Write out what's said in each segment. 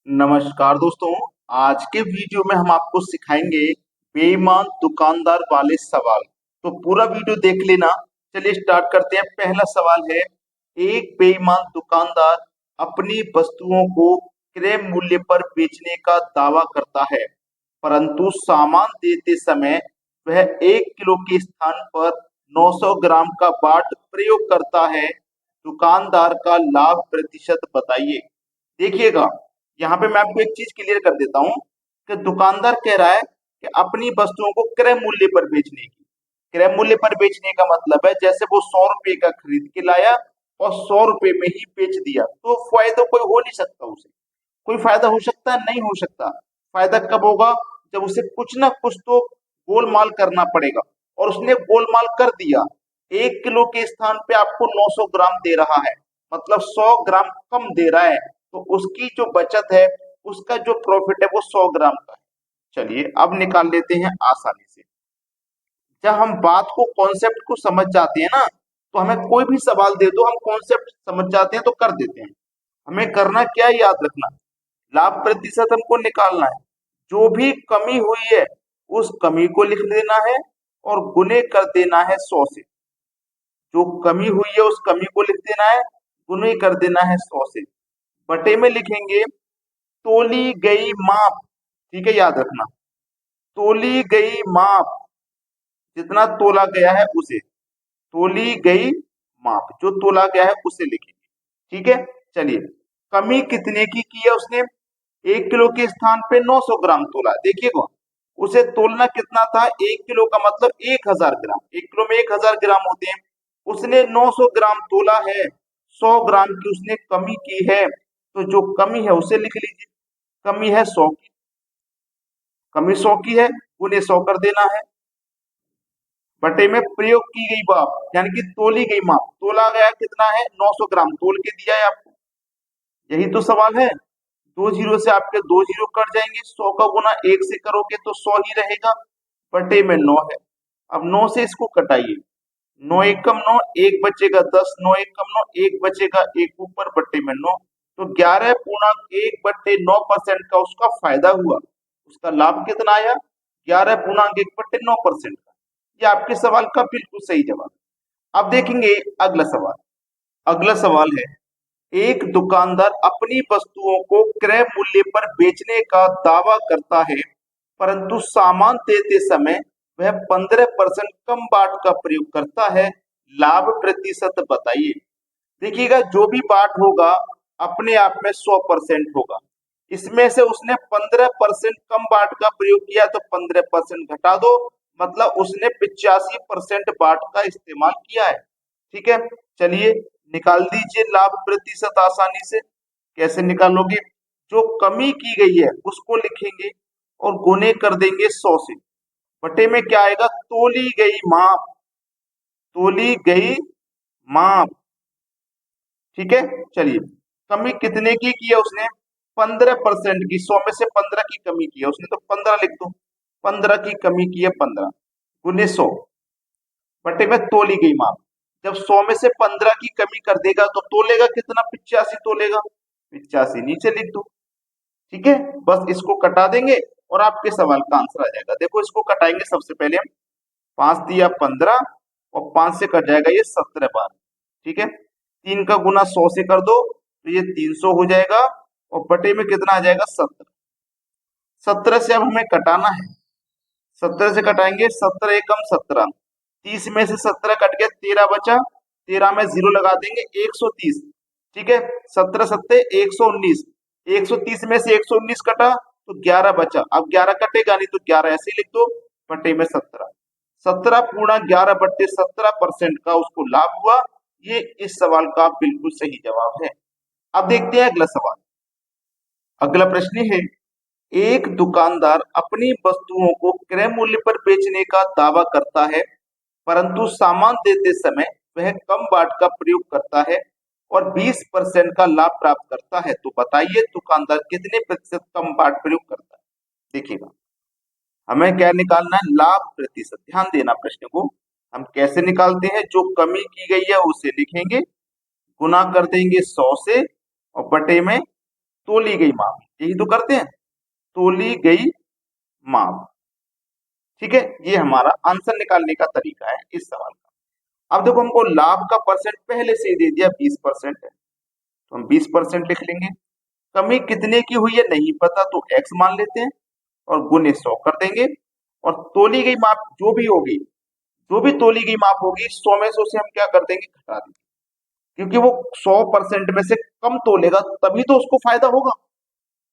नमस्कार दोस्तों। आज के वीडियो में हम आपको सिखाएंगे बेईमान दुकानदार वाले सवाल। तो पूरा वीडियो देख लेना। चलिए स्टार्ट करते हैं। पहला सवाल है, एक बेईमान दुकानदार अपनी वस्तुओं को क्रय मूल्य पर बेचने का दावा करता है, परंतु सामान देते समय वह 1 किलो के स्थान पर 900 ग्राम का बाट प्रयोग करता है। दुकानदार का लाभ प्रतिशत बताइए। देखिएगा, यहाँ पे मैं आपको एक चीज क्लियर कर देता हूँ कि दुकानदार कह रहा है कि अपनी वस्तुओं को क्रय मूल्य पर बेचने की। क्रय मूल्य पर बेचने का मतलब है जैसे वो 100 रुपए का खरीद के लाया और 100 रुपए में ही बेच दिया, तो फायदा कोई हो नहीं सकता। उसे कोई फायदा हो सकता है? नहीं हो सकता। फायदा कब होगा? जब उसे कुछ ना कुछ तो गोलमाल करना पड़ेगा, और उसने गोलमाल कर दिया। 1 किलो के स्थान पे आपको 900 ग्राम दे रहा है, मतलब 100 ग्राम कम दे रहा है, तो उसकी जो बचत है, उसका जो प्रॉफिट है वो 100 ग्राम का है। चलिए अब निकाल लेते हैं आसानी से। जब हम बात को कॉन्सेप्ट को समझ जाते हैं ना, तो हमें कोई भी सवाल दे दो, हम कॉन्सेप्ट समझ जाते हैं तो कर देते हैं। हमें करना क्या है, याद रखना, लाभ प्रतिशत हमको निकालना है। जो भी कमी हुई है उस कमी को लिख देना है और गुने कर देना है 100 से। जो कमी हुई है उस कमी को लिख देना है, गुने कर देना है 100 से। बटे में लिखेंगे तोली गई माप। ठीक है, याद रखना, तोली गई माप, जितना तोला गया है उसे, तोली गई माप, जो तोला गया है उसे लिखेंगे। ठीक है, चलिए कमी कितने की है उसने? 1 किलो के स्थान पे 900 ग्राम तोला। देखिएगा, उसे तोलना कितना था? 1 किलो का मतलब 1000 ग्राम। 1 किलो में 1000 ग्राम होते हैं। उसने 900 ग्राम तोला है, 100 ग्राम की उसने कमी की है, तो जो कमी है उसे लिख लीजिए। कमी है 100 की, कमी 100 की है, गुने 100 कर देना है। बटे में प्रयोग की गई माप, यानी कि तोली गई माप, तोला गया कितना है? 900 ग्राम तोल के दिया है आपको। यही तो सवाल है। दो जीरो से आपके दो जीरो कट जाएंगे, 100 का गुना 1 से करोगे तो 100 ही रहेगा। बटे में 9 है। अब 9 से इसको कटाइए, 9 एकम 9, एक बचेगा 10, 9 एकम 9, एक बचेगा, एक ऊपर, बटे में 9। तो 11.1/9% का उसका फायदा हुआ। उसका लाभ कितना आया? 11.1/9%। ये आपके सवाल का बिल्कुल सही जवाब। अब देखेंगे अगला सवाल। अगला सवाल है, एक दुकानदार अपनी वस्तुओं को क्रय मूल्य पर बेचने का दावा करता है, परंतु सामान देते समय वह 15% कम बाट का प्रयोग करता है। लाभ प्रतिशत बताइए। देखिएगा, जो भी बाट होगा अपने आप में 100% होगा। इसमें से उसने 15% कम बाट का प्रयोग किया, तो 15% घटा दो, मतलब उसने 85% बाट का इस्तेमाल किया है। ठीक है, चलिए निकाल दीजिए लाभ प्रतिशत आसानी से। कैसे निकालोगे? जो कमी की गई है उसको लिखेंगे और गुने कर देंगे 100 से। बटे में क्या आएगा? तोली गई माप, तोली गई माप। ठीक है, चलिए कमी कितने की है उसने? 15% की। 100 में से 15 की कमी की है उसने, तो 15 लिख दो। 15 की कमी की है, 15 गुने 100, बटे में तोली गई माप। जब 100 में से 15 की कमी कर देगा तो तोलेगा कितना? 85 तोलेगा। 85 नीचे लिख दो। ठीक है, बस इसको कटा देंगे और आपके सवाल का आंसर आ जाएगा। देखो, इसको कटाएंगे सबसे पहले हम। 5 दिया 15 और 5 से कट जाएगा ये 17 बार। ठीक है, 3 का गुना 100 से कर दो तो ये 300 हो जाएगा, और बटे में कितना आ जाएगा? 17। 17 से अब हमें कटाना है। 17 से कटाएंगे, 17 एकम 17, 30 में से 17 कट गया, 13 बचा, 13 में जीरो लगा देंगे, 130। ठीक है, 17 सत्ते 119, 130 में से 119 कटा तो 11 बचा। अब 11 कटेगा नहीं तो 11 ऐसे ही लिख दो, बटे में 17। 17/11/17% का उसको लाभ हुआ। ये इस सवाल का बिल्कुल सही जवाब है। अब देखते हैं अगला सवाल। अगला प्रश्न है, एक दुकानदार अपनी वस्तुओं को क्रय मूल्य पर बेचने का दावा करता है, परंतु सामान देते समय वह कम बाट का प्रयोग करता है और 20% का लाभ प्राप्त करता है। तो बताइए दुकानदार कितने प्रतिशत कम बाट प्रयोग करता है? देखिएगा, हमें क्या निकालना है? लाभ प्रतिशत। ध्यान देना प्रश्न को। हम कैसे निकालते हैं? जो कमी की गई है उसे लिखेंगे, गुना कर देंगे 100 से, और बटे में तोली गई माप, यही तो करते हैं, तोली गई माप। ठीक है, ये हमारा आंसर निकालने का तरीका है इस सवाल का। अब देखो हमको लाभ का परसेंट पहले से ही दे दिया 20% है, तो हम 20% लिख लेंगे। कमी कितने की हुई है नहीं पता, तो x मान लेते हैं और गुने 100 कर देंगे। और तोली गई माप जो भी होगी, जो भी तोली गई माप होगी 100 में से उसे हम क्या कर देंगे, घटा देंगे, क्योंकि वो 100% में से कम तोलेगा तभी तो उसको फायदा होगा।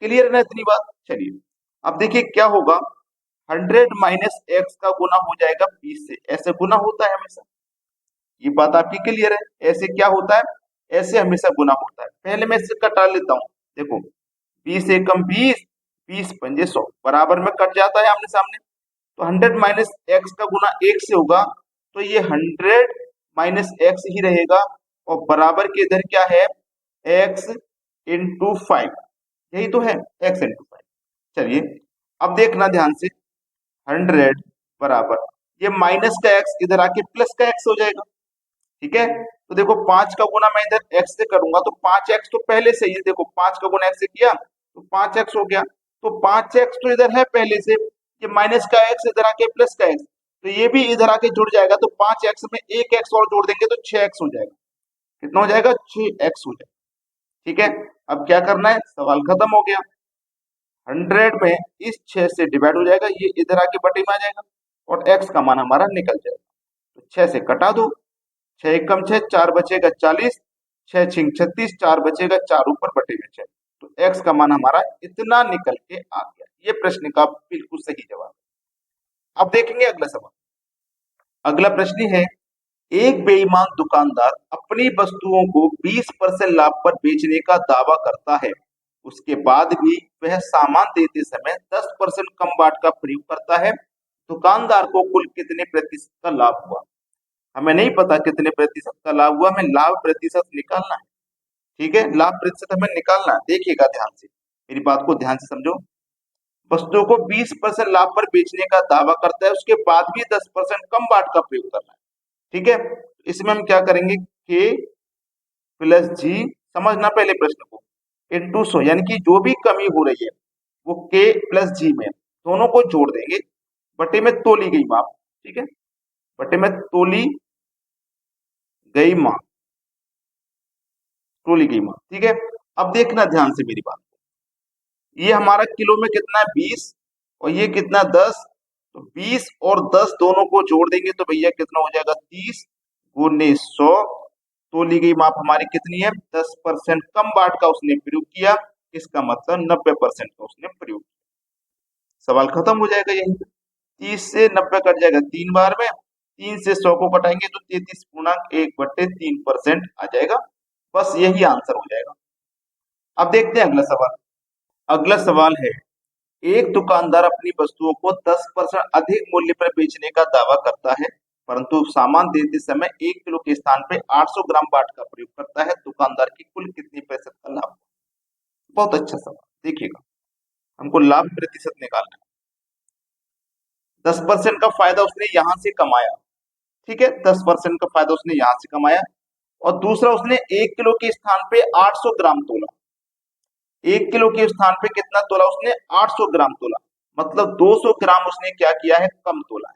क्लियर है ना इतनी बात? चलिए अब देखिए क्या होगा, 100 माइनस एक्स का गुना हो जाएगा 20 से, ऐसे गुना होता है हमेशा, ये बात आपकी क्लियर है? ऐसे क्या होता है, ऐसे हमेशा गुना होता है। पहले मैं इससे कटा लेता हूँ, देखो 20 एकम 20, 20 पंजे 100, बराबर में कट जाता है आमने सामने। तो 100 माइनस एक्स का गुना 1 से होगा, तो ये 100 माइनस एक्स ही रहेगा, और बराबर के इधर क्या है, एक्स इंटू 5, यही तो है, एक्स इंटू 5। चलिए अब देखना ध्यान से, 100 बराबर ये माइनस का एक्स इधर आके प्लस का एक्स हो जाएगा। ठीक है, तो देखो 5 का गुना मैं इधर x से करूंगा तो 5x तो पहले से ही, देखो 5 का गुना x से किया तो 5x हो गया, तो 5x तो इधर है पहले से, ये माइनस का x इधर आके प्लस का x, तो ये भी इधर आके जुड़ जाएगा, तो 5x में एक x और जोड़ देंगे तो 6x हो जाएगा। कितना हो जाएगा, 6x हो जाएगा। ठीक है, अब क्या करना है, सवाल खत्म हो गया। 100 में इस 6 से डिवाइड हो जाएगा, ये इधर आके बटे में आ जाएगा, और x का मान हमारा निकल जाएगा। तो 6 से कटा दो, 6 एकम 6, 4 बचेगा 40, 6 छिंग 36, 4 बचेगा, 4 ऊपर बटे में 6, तो x का मान हमारा इतना निकल के आ गया। ये प्रश्न का बिल्कुल सही जवाब है। अब देखेंगे अगला सवाल। अगला प्रश्न है, एक बेईमान दुकानदार अपनी वस्तुओं को 20% लाभ पर बेचने का दावा करता है, उसके बाद भी वह सामान देते समय 10% कम बाट का प्रयोग करता है। दुकानदार को कुल कितने प्रतिशत का लाभ हुआ? हमें नहीं पता कितने प्रतिशत का लाभ हुआ, हमें लाभ प्रतिशत निकालना है। ठीक है, लाभ प्रतिशत हमें निकालना है। देखिएगा ध्यान से, मेरी बात को ध्यान से समझो। वस्तुओं को 20% लाभ पर बेचने का दावा करता है, उसके बाद भी 10% कम बाट का प्रयोग करना है। ठीक है, इसमें हम क्या करेंगे, के प्लस जी, समझना पहले प्रश्न को, इंटू 100, यानी कि जो भी कमी हो रही है वो के प्लस जी में दोनों को जोड़ देंगे, बटे में तोली गई माप। ठीक है, बटे में तोली गई माप, तोली गई माप। ठीक है, अब देखना ध्यान से मेरी बात, ये हमारा किलो में कितना है, 20, और ये कितना 10, तो 20 और 10 दोनों को जोड़ देंगे तो भैया कितना हो जाएगा, 30 गुने 100। तोली गई माप हमारी कितनी है, 10% कम बाट का उसने प्रयोग किया, इसका मतलब 90% का उसने प्रयोग किया। सवाल खत्म हो जाएगा यहीं पे। 30 से 90 कट जाएगा 3 बार में, 3 से 100 को घटाएंगे तो 33.1/3% आ जाएगा। बस यही आंसर हो जाएगा। अब देखते हैं अगला सवाल। अगला सवाल है, एक दुकानदार अपनी वस्तुओं को 10% अधिक मूल्य पर बेचने का दावा करता है, परंतु सामान देते समय 1 किलो के स्थान पे 800 ग्राम बाट का प्रयोग करता है। दुकानदार की कुल कितनी प्रतिशत का लाभ? बहुत अच्छा सवाल, देखिएगा हमको लाभ प्रतिशत निकालना है। 10% का फायदा उसने यहां से कमाया, ठीक है, 10% का फायदा उसने यहां से कमाया, और दूसरा उसने 1 किलो के स्थान पे 800 ग्राम तोला। 1 किलो के स्थान पे कितना तोला उसने, 800 ग्राम तोला, मतलब 200 ग्राम उसने क्या किया है, कम तोला है।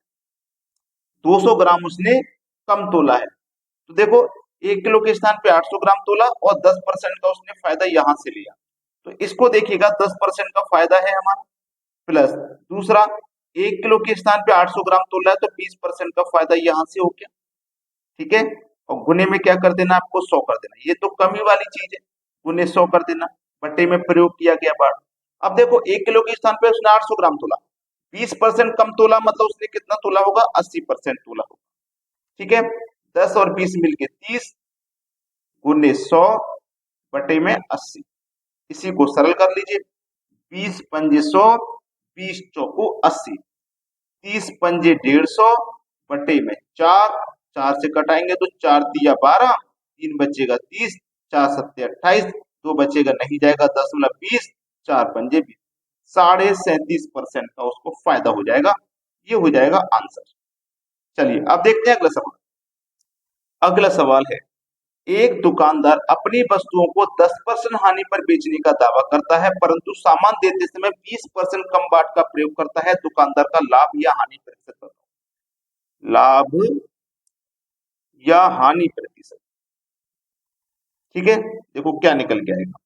200 ग्राम उसने कम तोला है। तो देखो 1 किलो के स्थान पे 800 ग्राम तोला और 10% का उसने फायदा यहां से लिया, तो इसको देखिएगा 10% का फायदा है हमारा, प्लस दूसरा 1 किलो के स्थान पे 800 ग्राम तोला है तो 20% का फायदा यहां से हो गया। ठीक है, और गुने में क्या कर देना, आपको 100 कर देना, ये तो कमी वाली चीज है, गुने 100 कर देना, बटे में प्रयोग किया गया बार। अब देखो 1 किलो के स्थान पे उसने 800 ग्राम तोला, 20% कम तोला, मतलब उसने कितना तोला होगा, 80% तोला होगा। ठीक है, 10 और 20 मिलके 30 गुने 100 बटे में 80, इसी को सरल कर लीजिए, 20 पंजे 100, 20 चौको 80, 30 पंजे 150 बटे में 4, 4 से कटाएंगे तो 4 दिया 12, 3 बचेगा 30, 4 सत्ते 28, 2 बचेगा नहीं जाएगा 10,20, 4 पंजे 20, 37.5% का उसको फायदा हो जाएगा। ये हो जाएगा आंसर। चलिए अब देखते हैं अगला सवाल। अगला सवाल है, एक दुकानदार अपनी वस्तुओं को 10% हानि पर बेचने का दावा करता है, परंतु सामान देते समय 20% कम बाट का प्रयोग करता है। दुकानदार का लाभ या हानि प्रतिशत बताओ। लाभ या हानि प्रतिशत। ठीक है, देखो क्या निकल के आएगा।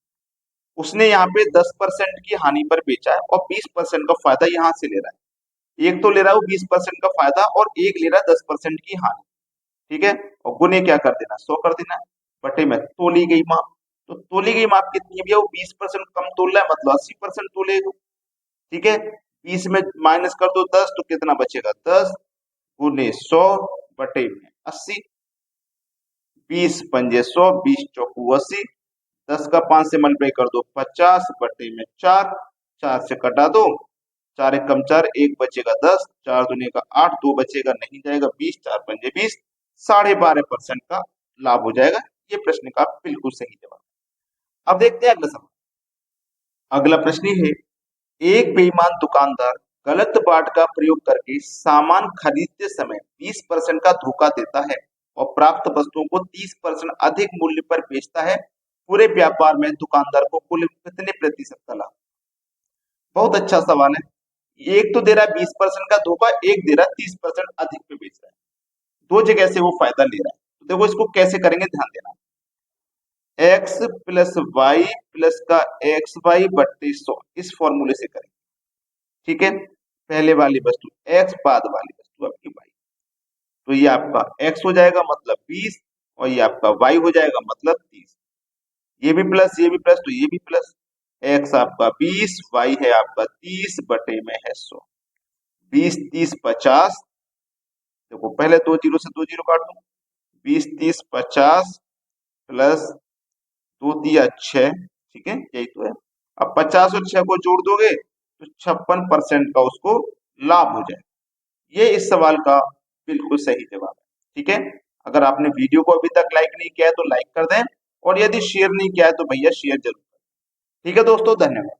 उसने यहाँ पे 10% की हानि पर बेचा है और 20% का फायदा यहाँ से ले रहा है। एक तो ले रहा है वो 20% का फायदा और एक ले रहा है 10% की हानि। ठीक है, और गुने क्या कर देना, 100 कर देना है, बटे में तोली गई माप। तो तोली गई माप कितनी है भैया, वो 20% कम तोल रहा है, मतलब 80% तोलेगा। ठीक है, 20 में माइनस कर दो 10, तो कितना बचेगा, 10 गुने 100 बटे में 80। 20 पंजे 100, 20 चौकू 80, 10 का 5 से मल्टीप्लाई कर दो 50 बटे में 4, 4 से कटा दो, 4 एक कम 4, एक बचेगा 10, 4 दूनी का 8, 2 बचेगा नहीं जाएगा 20, 4 पंजे 20, 12.5% का लाभ हो जाएगा। ये प्रश्न का बिल्कुल सही जवाब। अब देखते हैं अगला सवाल। अगला प्रश्न ये है, एक बेईमान दुकानदार गलत बाट का प्रयोग करके सामान खरीदते समय 20% का धोखा देता है और प्राप्त वस्तुओं को 30% अधिक मूल्य पर बेचता है। पूरे व्यापार में दुकानदार को कुल कितने प्रतिशत का लाभ। बहुत अच्छा सवाल है। एक तो दे रहा है 20% का धोखा, एक दे रहा है 30% अधिक पे बेच रहा है। दो जगह से वो फायदा ले रहा है। तो देखो इसको कैसे करेंगे, ध्यान देना। एक्स प्लस वाई प्लस का एक्स वाई बट्टे 100, इस फॉर्मूले से करेंगे। ठीक है, पहले वाली वस्तु x, बाद वाली वस्तु आपकी y। तो ये आपका x हो जाएगा मतलब 20 और ये आपका y हो जाएगा मतलब 30। ये भी प्लस ये भी प्लस, तो ये भी प्लस। x आपका 20, y है आपका 30 बटे में है 100। 20 30 50, देखो पहले दो जीरो से दो जीरो काट दो, 20 30 50 प्लस 2 तिया 6। ठीक है, यही तो है। अब 50 और 6 को जोड़ दोगे तो 56% का उसको लाभ हो जाएगा। ये इस सवाल का बिल्कुल सही जवाब है। ठीक है, अगर आपने वीडियो को अभी तक लाइक नहीं किया है तो लाइक कर दें, और यदि शेयर नहीं किया है तो भैया शेयर जरूर करें। ठीक है दोस्तों, धन्यवाद।